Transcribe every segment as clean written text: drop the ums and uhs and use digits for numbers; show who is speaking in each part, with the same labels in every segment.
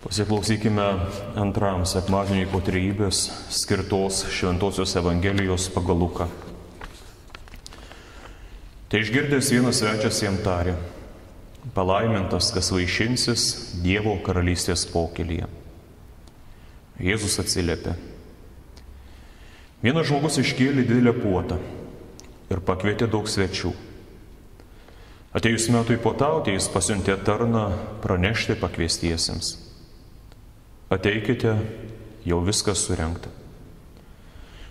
Speaker 1: Pasiklausykime antram sekmadieniui po trejybės skirtos Šventosios Evangelijos pagal Luką. Tai išgirdęs vienas svečias jam tarė: palaimintas, kas vaišinsis Dievo karalystės pokylyje. Jėzus atsiliepė: vienas žmogus iškėlė didelę puotą ir pakvietė daug svečių. Atėjus metui puotauti, jis pasiuntė tarną pranešti pakviestiesiems: ateikite, jau viskas surengta.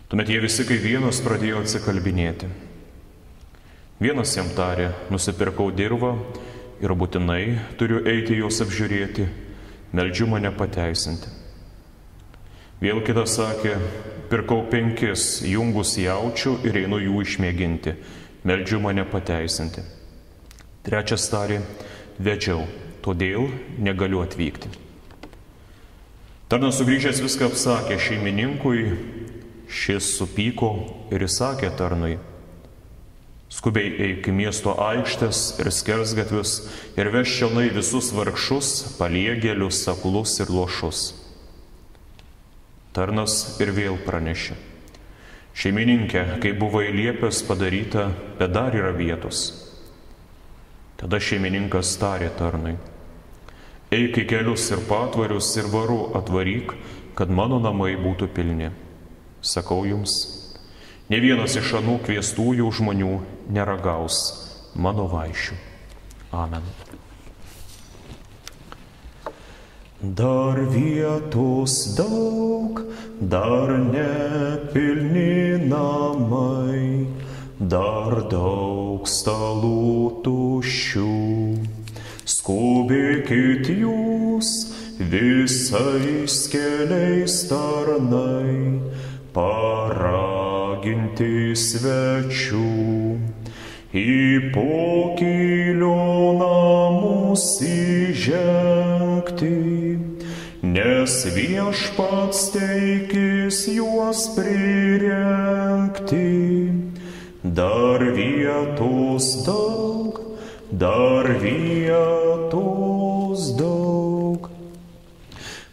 Speaker 1: Tuomet jie visi kaip vienas pradėjo atsikalbinėti. Vienas jam tarė: nusipirkau dirvą ir būtinai turiu eiti jos apžiūrėti, meldžiu mane pateisinti. Vėl kitas sakė: pirkau 5 jungus jaučių ir einu jų išmėginti, meldžiu mane pateisinti. Trečias tarė: vedžiau, todėl negaliu atvykti. Tarnas sugrįžęs viską apsakė šeimininkui, šis supyko ir įsakė tarnui: skubiai eik į miesto aikštes ir skersgatvius ir vežk čionai visus vargšus, paliegėlius, aklus ir luošus. Tarnas ir vėl pranešė: šeimininkė, kai buvai liepęs padaryta, bet dar yra vietos. Tada šeimininkas tarė tarnui: eik į kelius ir patvarius ir varu atvaryk, kad mano namai būtų pilni. Sakau jums, ne vienas iš anų kviestųjų žmonių neragaus mano vaišių. Amen. Dar vietos daug, dar nepilni namai, dar daug stalų tuščių. Skubėkit jūs visais keliais tarnai, paraginti svečių, į pokylio namus įžengti, nes viešpats teikis juos prirengti. Dar vietos daug, dar vietos daug,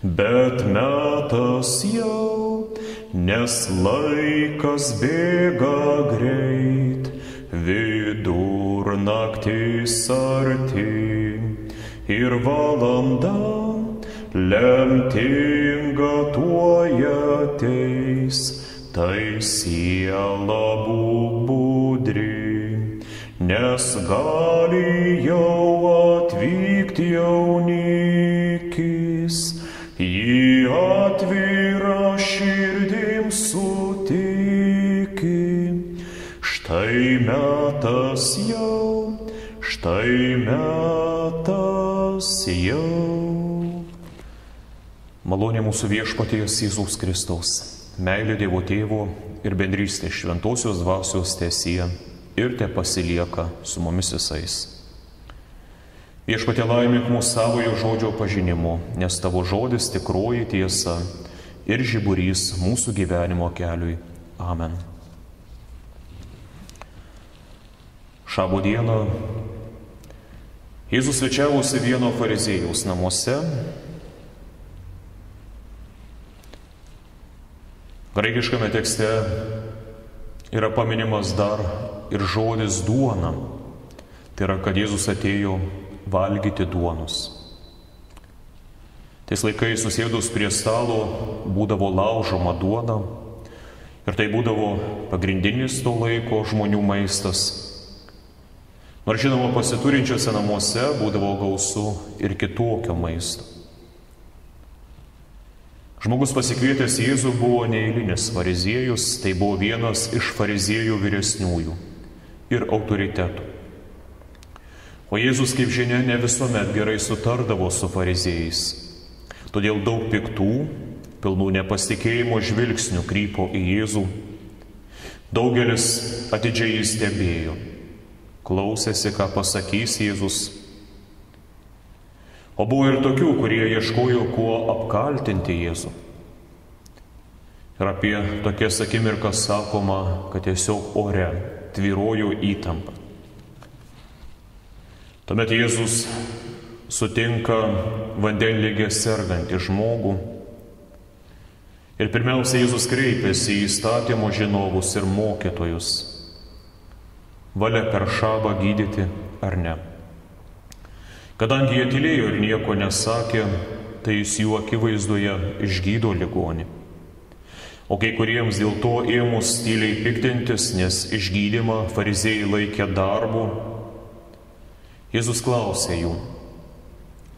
Speaker 1: bet metas jau, nes laikas bėga greit, vidurnaktis arti ir valanda lemtinga tuoj ateis, tai siela būk budri, nes gali jau atvykti jaunikis, jį atvira širdim sutiki. Štai metas jau, štai metas jau. Malonė mūsų Viešpaties Jėzaus Kristaus, meilė Dievo Tėvo ir bendrystė Šventosios Dvasios teesie ir te pasilieka su mumis visais. Viešpatie, laimink mūsų savojo žodžio pažinimu, nes tavo žodis tikroji tiesa ir žiburys mūsų gyvenimo keliui. Amen. Šabo dieną Jėzus svečiavosi vieno fariziejaus namuose. Graikiškame tekste yra paminimas dar ir žodis duona. Tai yra, kad Jėzus atėjo valgyti duonos. Tais laikais susėdus prie stalo būdavo laužoma duona ir tai būdavo pagrindinis to laiko žmonių maistas. Nors žinoma, pasiturinčiose namuose būdavo gausu ir kitokio maisto. Žmogus pasikvietęs Jėzų buvo neeilinis fariziejus, tai buvo vienas iš fariziejų vyresniųjų ir autoritetų. O Jėzus, kaip žinia, ne visuomet gerai sutardavo su fariziejais. Todėl daug piktų, pilnų nepasitikėjimo žvilgsnių krypo į Jėzų. Daugelis atidžiai jį stebėjo, klausėsi, ką pasakys Jėzus. O buvo ir tokių, kurie ieškojo, kuo apkaltinti Jėzų. Ir apie tokias akimirkas sakoma, kad tiesiog ore tvyrojo įtampa. Tuomet Jėzus sutinka vandenligę sergantį žmogų. Ir pirmiausia, Jėzus kreipiasi į įstatymo žinovus ir mokytojus. Valia per šabą gydyti ar ne? Kadangi jie tylėjo ir nieko nesakė, tai jis jų akivaizdoje išgydo ligonį. O kai kuriems dėl to ėmus tyliai piktintis, nes išgydymą fariziejai laikė darbu, Jėzus klausė jų,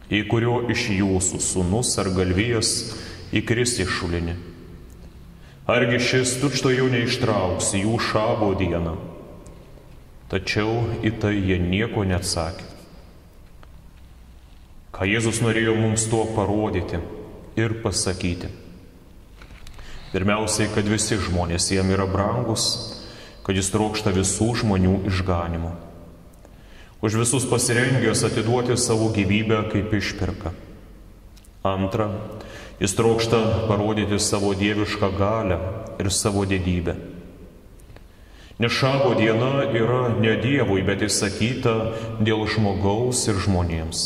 Speaker 1: į kurio iš jūsų sūnus ar galvijas įkris į šulinį. Argi šis tučtuojau neištrauks jų šabo dieną? Tačiau į tai jie nieko neatsakė. Ką Jėzus norėjo mums tuo parodyti ir pasakyti? Pirmiausiai, kad visi žmonės jam yra brangus, kad jis trokšta visų žmonių išganimo. Už visus pasirengęs atiduoti savo gyvybę kaip išpirką. Antra, jis trokšta parodyti savo dievišką galią ir savo didybę. Nes šabo diena yra ne Dievui, bet įsakyta dėl žmogaus ir žmonėms.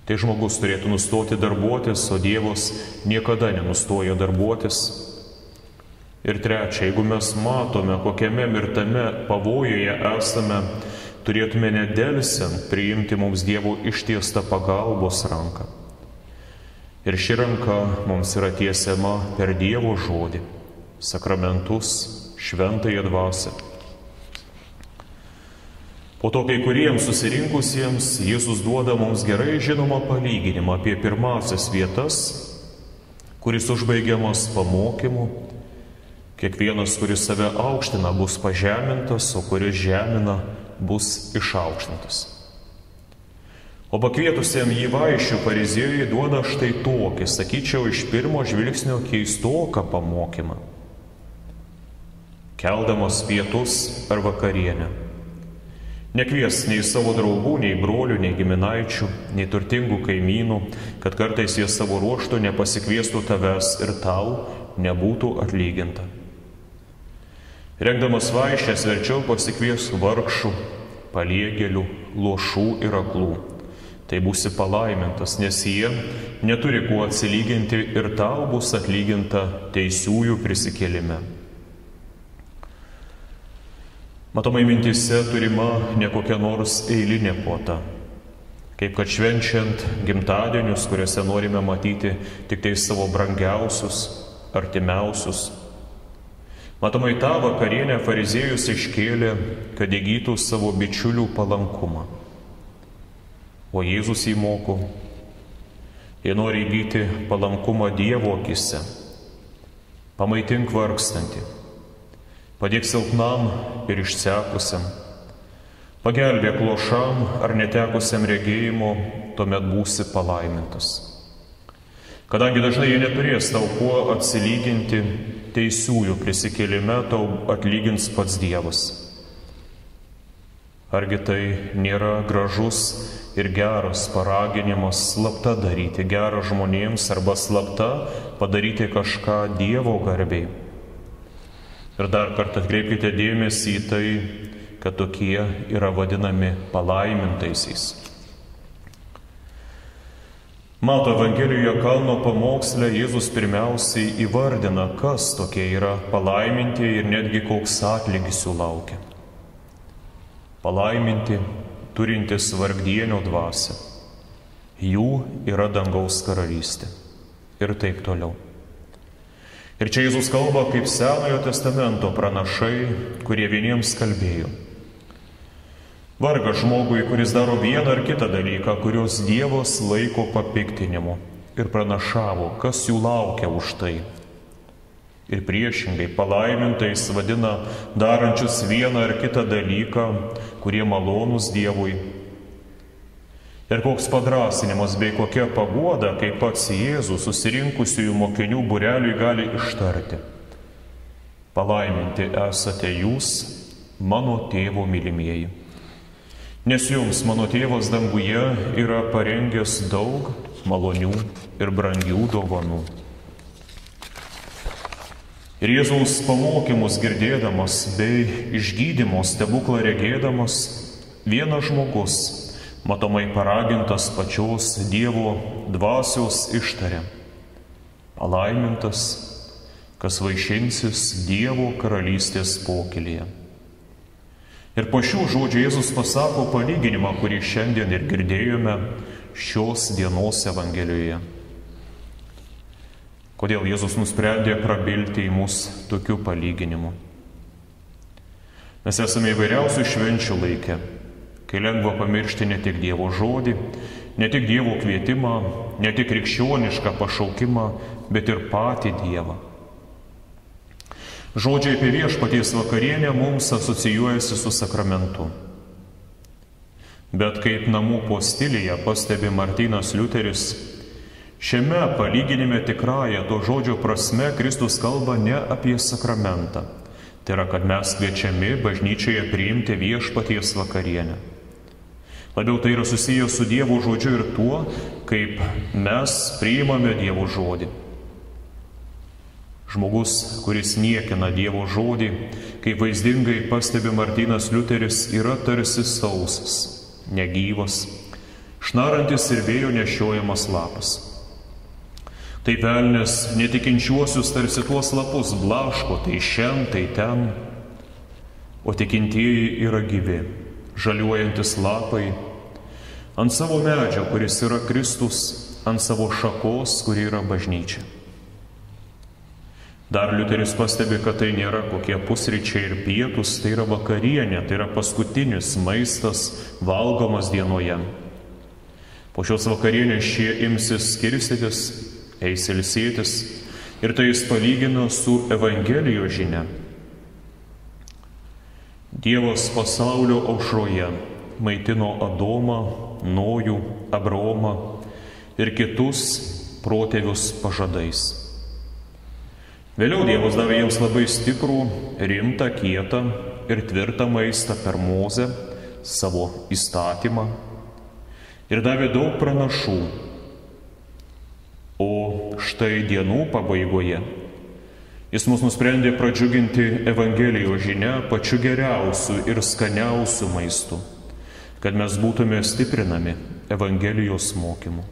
Speaker 1: Tai žmogus turėtų nustoti darbuotis, o Dievas niekada nenustoja darbuotis. Ir trečia, jeigu mes matome, kokiame mirtame pavojuje esame, turėtume nedelsiant priimti mums Dievo ištiestą pagalbos ranką. Ir ši ranka mums yra tiesiama per Dievo žodį, sakramentus, šventąją dvasią. Po to kai kuriems susirinkusiems Jėzus duoda mums gerai žinomą palyginimą apie pirmasias vietas, kuris užbaigiamas pamokymu. Kiekvienas, kuris save aukština, bus pažemintas, o kuris žemina, bus išaukštintas. O pakvietusiam jį vaišių fariziejai duoda štai tokį, sakyčiau, iš pirmo žvilgsnio keistoką pamokymą. Keldamas pietus ar vakarienę, nekvies nei savo draugų, nei brolių, nei giminaičių, nei turtingų kaimynų, kad kartais jie savo ruožtu nepasikviestų tavęs ir tau nebūtų atlyginta. Rengdamas vaišes verčiau pasikvies vargšų, paliegėlių, luošų ir aklų. Tai būsi palaimintas, nes jie neturi kuo atsilyginti ir tau bus atlyginta teisiųjų prisikėlime. Matomai mintise turima ne kokia nors eilinė puota. Kaip kad švenčiant gimtadienius, kuriuose norime matyti tik tai savo brangiausius, artimiausius. Matomai tą vakarienę fariziejus iškėlė, kad įgytų savo bičiulių palankumą. O Jėzus įmoko, jie nori įgyti palankumą Dievo akise. Pamaitink vargstantį, padėk silpnam ir išsekusiam, pagelbėk luošam ar netekusiam regėjimo, tuomet būsi palaimintas. Kadangi dažnai jie neturės tau kuo atsilyginti, teisiųjų prisikėlime tau atlygins pats Dievas. Argi tai nėra gražus ir geras paraginimas slapta daryti gerą žmonėms arba slapta padaryti kažką Dievo garbei? Ir dar kartą atkreipkite dėmesį į tai, kad tokie yra vadinami palaimintaisiais. Mato Evangelijoje kalno pamoksle Jėzus pirmiausiai įvardina, kas tokie yra palaiminti ir netgi koks atlygis jų laukia. Palaiminti, turintis vargdienio dvasią. Jų yra dangaus karalystė. Ir taip toliau. Ir čia Jėzus kalba kaip Senojo testamento pranašai, kurie vieniems kalbėjo. Vargas žmogui, kuris daro vieną ar kitą dalyką, kurios Dievas laiko papiktinimu, ir pranašavo, kas jų laukia už tai. Ir priešingai palaimintais vadina darančius vieną ar kitą dalyką, kurie malonūs Dievui. Ir koks padrąsinimas bei kokia paguoda, kaip pats Jėzus susirinkusiųjų mokinių būreliui gali ištarti. Palaiminti esate jūs, mano tėvo mylimieji. Nes jums mano tėvas danguje yra parengęs daug malonių ir brangių dovanų. Ir Jėzaus pamokymus girdėdamas bei išgydymo stebuklą regėdamas, vienas žmogus matomai paragintas pačios Dievo dvasios ištarė: palaimintas, kas vaišinsis Dievo karalystės pokylyje. Ir po šių žodžių Jėzus pasako palyginimą, kurį šiandien ir girdėjome šios dienos Evangelijoje. Kodėl Jėzus nusprendė prabilti į mus tokiu palyginimu? Mes esame įvairiausių švenčių laikę, kai lengva pamiršti ne tik Dievo žodį, ne tik Dievo kvietimą, ne tik krikščionišką pašaukimą, bet ir patį Dievą. Žodžiai apie viešpaties vakarienę mums asocijuojasi su sakramentu. Bet kaip namų postilėje pastebi Martynas Liuteris, šiame palyginime tikrąja to žodžio prasme Kristus kalba ne apie sakramentą. Tai yra, kad mes kviečiami bažnyčioje priimti viešpaties vakarienę. Labiau tai yra susijęs su Dievo žodžiu ir tuo, kaip mes priimame Dievo žodį. Žmogus, kuris niekina Dievo žodį, kaip vaizdingai pastebi Martynas Liuteris, yra tarsi sausas, negyvas, šnarantis ir vėjo nešiojamas lapas. Tai velnias netikinčiuosius tarsi tuos lapus blaško, tai šen, tai ten, o tikintieji yra gyvi, žaliuojantis lapai, ant savo medžio, kuris yra Kristus, ant savo šakos, kuri yra bažnyčia. Dar Liuteris pastebi, kad tai nėra kokie pusryčiai ir pietus, tai yra vakarienė, tai yra paskutinis maistas valgomas dienoje. Po šios vakarienės šie imsis skirstytis, eis ilsėtis, ir tai jis palygino su Evangelijos žinia. Dievas pasaulio aušroje maitino Adomą, Nojų, Abraomą ir kitus protėvius pažadais. Vėliau Dievas davė jiems labai stiprų, rimtą, kietą ir tvirtą maistą per Mozę, savo įstatymą, ir davė daug pranašų. O štai dienų pabaigoje jis mus nusprendė pradžiuginti Evangelijos žinia pačiu geriausiu ir skaniausiu maistu, kad mes būtume stiprinami Evangelijos mokymu.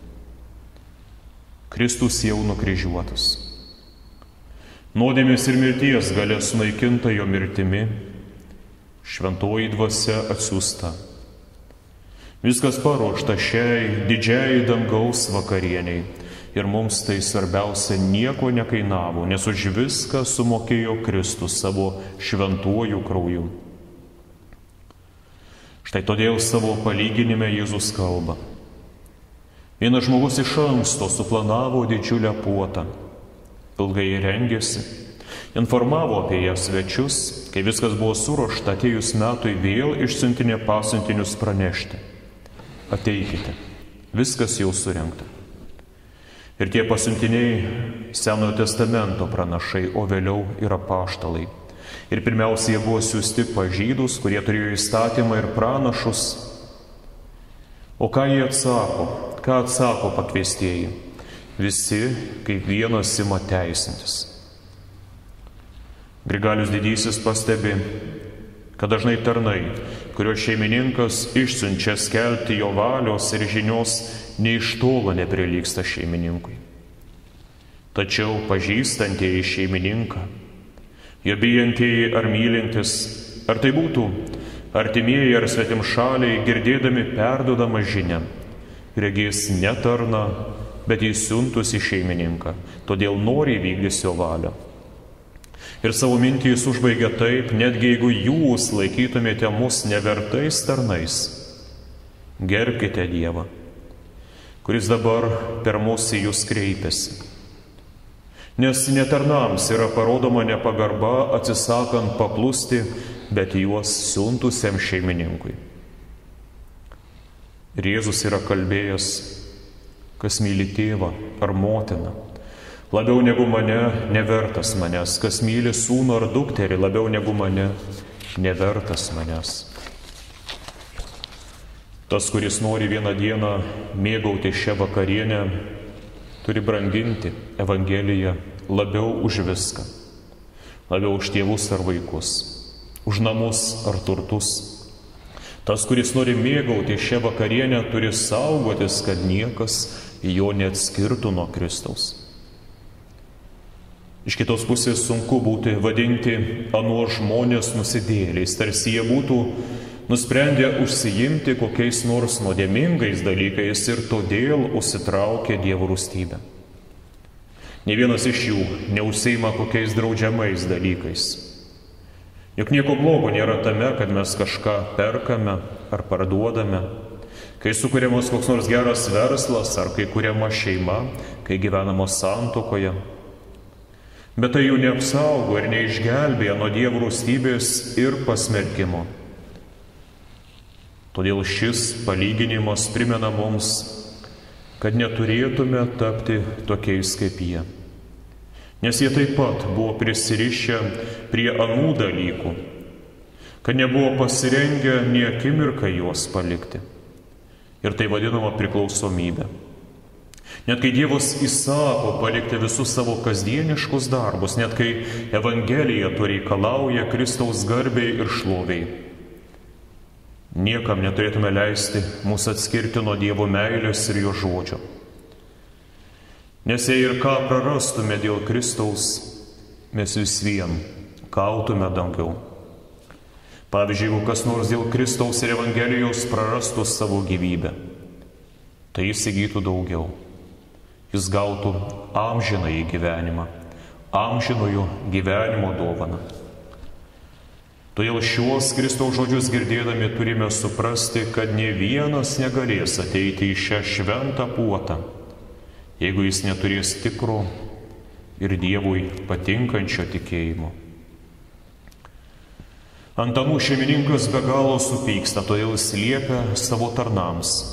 Speaker 1: Kristus jau nukryžiuotas. Nuodėmės ir mirties galia sunaikinta jo mirtimi, šventoji dvasia atsiųsta. Viskas paruošta šiai didžiai dangaus vakarieniai ir mums tai svarbiausia nieko nekainavo, nes už viską sumokėjo Kristus savo šventuoju krauju. Štai todėl savo palyginime Jėzus kalba. Vienas žmogus iš anksto suplanavo didžiulę puotą. Ilgai rengėsi, informavo apie ją svečius, kai viskas buvo suruošta, atėjus metui vėl išsiuntinė pasiuntinius pranešti: ateikite, viskas jau surengta. Ir tie pasiuntiniai Senojo testamento pranašai, o vėliau ir apaštalai. Ir pirmiausia, jie buvo siųsti pas žydus, kurie turėjo įstatymą ir pranašus. O ką jie atsako? Ką atsako pakviestieji? Visi kaip vienas ima teisintis. Grigalius Didysis pastebi, kad dažnai tarnai, kurio šeimininkas išsiunčia skelbti jo valios ir žinios, nei iš tolo neprilygsta šeimininkui. Tačiau pažįstantieji šeimininką, jo bijantieji ar mylintis, ar tai būtų artimieji ar svetimšaliai, girdėdami perduodamą žinią, regės ne tarną, bet įsiuntusi šeimininką, todėl noriai vykdys jo valią. Ir savo mintį jis užbaigia taip: netgi jeigu jūs laikytumėte mus nevertais tarnais, gerbkite Dievą, kuris dabar per mus į jūs kreipiasi. Nes netarnams yra parodoma nepagarba, atsisakant paklusti, bet juos siuntusiam šeimininkui. Ir Jėzus yra kalbėjęs: kas myli tėvą ar motiną labiau negu mane, nevertas manęs. Kas myli sūnų ar dukterį labiau negu mane, nevertas manęs. Tas, kuris nori vieną dieną mėgauti šią vakarienę, turi branginti Evangeliją labiau už viską. Labiau už tėvus ar vaikus, už namus ar turtus. Tas, kuris nori mėgauti šią vakarienę, turi saugotis, kad niekas jo neatskirtų nuo Kristaus. Iš kitos pusės sunku būti vadinti anuo žmonės nusidėjėliais, tarsi jie būtų nusprendę užsiimti kokiais nors nuodėmingais dalykais ir todėl užsitraukė Dievo rūstybę. Nė vienas iš jų neužsiima kokiais draudžiamais dalykais. Juk nieko blogo nėra tame, kad mes kažką perkame ar parduodame, kai sukuriamas koks nors geras verslas ar kai kuriama šeima, kai gyvenama santuokoje. Bet tai jų neapsaugo ir neišgelbėja nuo Dievo rūstybės ir pasmerkimo. Todėl šis palyginimas primena mums, kad neturėtume tapti tokiais kaip jie. Nes jie taip pat buvo prisirišę prie anų dalykų, kad nebuvo pasirengę nė akimirką juos palikti. Ir tai vadinama priklausomybė. Net kai Dievas įsako palikti visus savo kasdieniškus darbus, net kai Evangelija to reikalauja Kristaus garbei ir šloviai, niekam neturėtume leisti mūsų atskirti nuo Dievo meilės ir jo žodžio. Nes jei ir ką prarastume dėl Kristaus, mes vis vien gautume daugiau. Pavyzdžiui, jeigu kas nors dėl Kristaus ir Evangelijos prarastų savo gyvybę, tai jis įgytų daugiau. Jis gautų amžinąjį gyvenimą, amžinojo gyvenimo dovaną. Todėl šiuos Kristaus žodžius girdėdami turime suprasti, kad nė vienas negalės ateiti į šią šventą puotą, jeigu jis neturės tikro ir Dievui patinkančio tikėjimo. Ant anų šeimininkas be galo supyksta, todėl jis liepia savo tarnams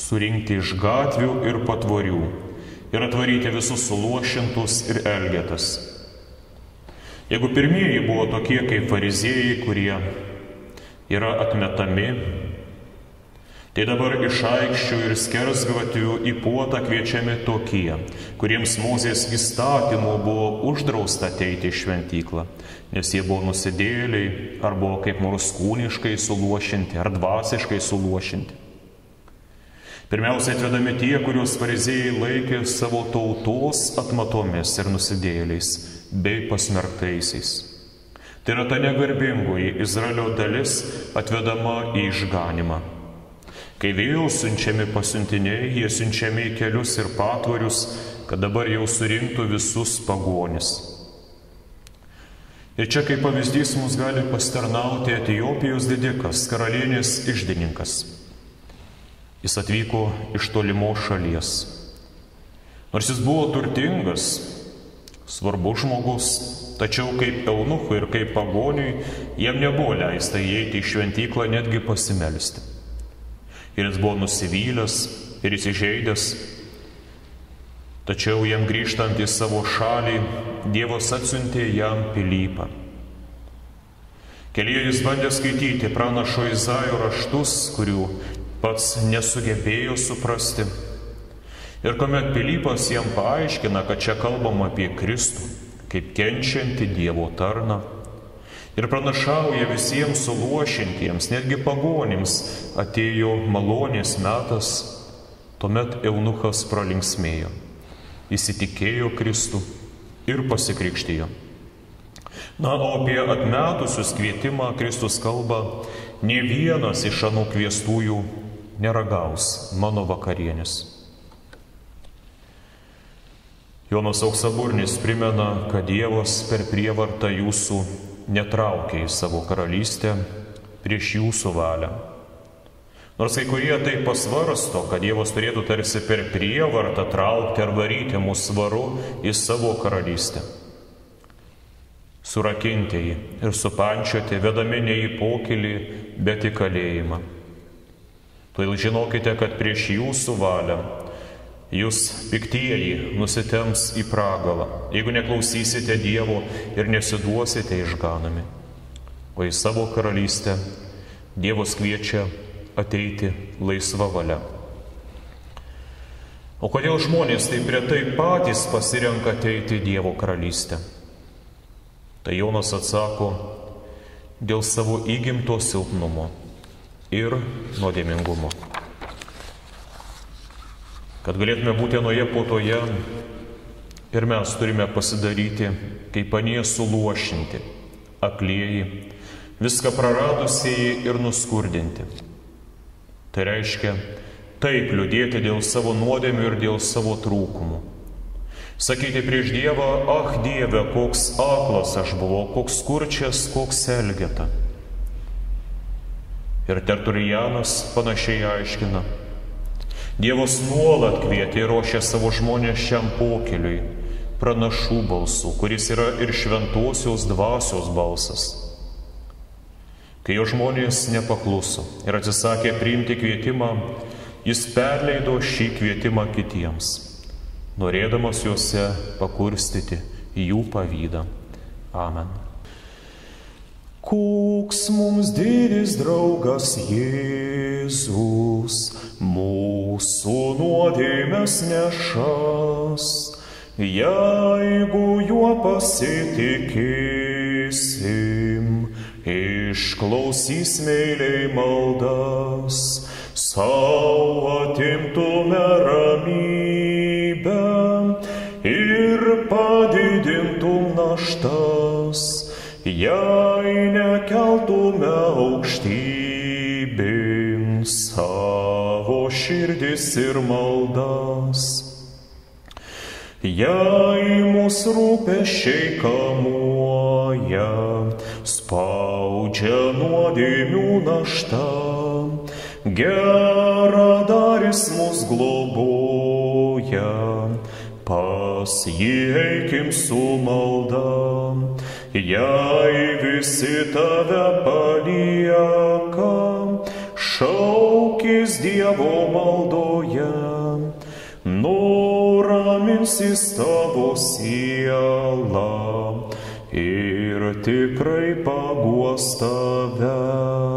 Speaker 1: surinkti iš gatvių ir patvorių ir atvaryti visus suluošintus ir elgetas. Jeigu pirmieji buvo tokie kaip fariziejai, kurie yra atmetami, tai dabar iš aikščių ir skersgatvių į puotą kviečiami tokie, kuriems Mozės įstatymu buvo uždrausta ateiti į šventyklą, nes jie buvo nusidėjėliai ar buvo kaip nors kūniškai suluošinti ar dvasiškai suluošinti. Pirmiausia atvedami tie, kuriuos fariziejai laikė savo tautos atmatomis ir nusidėjėliais bei pasmerktaisiais. Tai yra ta negarbingoji Izraelio dalis atvedama į išganimą. Kai vėl siunčiami pasiuntiniai, jie siunčiami į kelius ir patvorius, kad dabar jau surinktų visus pagonis. Ir čia kaip pavyzdys mums gali pasitarnauti Etiopijos didikas, karalienės iždininkas. Jis atvyko iš tolimos šalies. Nors jis buvo turtingas, svarbus žmogus, tačiau kaip eunuchui ir kaip pagoniui jam nebuvo leista įeiti į šventyklą netgi pasimelsti. Ir jis buvo nusivylęs ir įsižeidęs. Tačiau jam grįžtant į savo šalį, Dievas atsiuntė jam Pilypą. Kelyje jis bandė skaityti pranašo Izaijo raštus, kurių pats nesugebėjo suprasti. Ir kuomet Pilypas jam paaiškina, kad čia kalbama apie Kristų, kaip kenčiantį Dievo tarną, ir pranašauja visiems suluošintiems, netgi pagonims, atėjo malonės metas, tuomet eunuchas pralinksmėjo, įsitikėjo Kristų ir pasikrikštijo. Na, o apie atmetusius kvietimą Kristus kalba, nė vienas iš anų kviestųjų neragaus mano vakarienės. Jonas Auksaburnis primena, kad Dievas per prievartą jūsų netraukia į savo karalystę prieš jūsų valią. Nors kai kurie tai pasvarsto, kad Dievas turėtų tarsi per prievartą traukti ar varyti mus svaru į savo karalystę. Surakinti jį ir supančioti, vedami ne į pokylį, bet į kalėjimą. Todėl žinokite, kad prieš jūsų valią jūs piktieji nusitems į pragalą, jeigu neklausysite Dievo ir nesiduosite išganomi. O į savo karalystę Dievas kviečia ateiti laisva valia. O kodėl žmonės taip retai patys pasirenka ateiti į Dievo karalystę? Tai Jonas atsako, dėl savo įgimto silpnumo, ir nuodėmingumu. Kad galėtume būti anoje puotoje, ir mes turime pasidaryti kaip anie suluošinti, aklieji, viską praradusieji ir nuskurdinti. Tai reiškia taip liūdėti dėl savo nuodėmių ir dėl savo trūkumų. Sakyti prieš Dievą, Dieve, koks aklas aš buvau, koks kurčias, koks elgeta. Ir Tertulianas panašiai aiškina. Dievas nuolat kvietė ir ruošė savo žmonės šiam pokeliui, pranašų balsų, kuris yra ir šventosios dvasios balsas. Kai jo žmonės nepakluso ir atsisakė priimti kvietimą, jis perleido šį kvietimą kitiems, norėdamas juose pakurstyti jų pavydą. Amen. Koks mums didis draugas Jėzus, mūsų nuodėmes nešas, jeigu juo pasitikėsim, išklausys meiliai maldas, sau atimtume ramybę ir padidintum naštas, jei nekeltume aukštybėn savo širdis ir maldas. Jei mūsų rūpesčiai kamuoja, spaudžia nuodėmių našta, geradaris mus globoja, pas jį eikim su malda. Jei visi tave palieka, šaukis Dievo maldoje, nuraminsis tavo sielą ir tikrai paguos tave.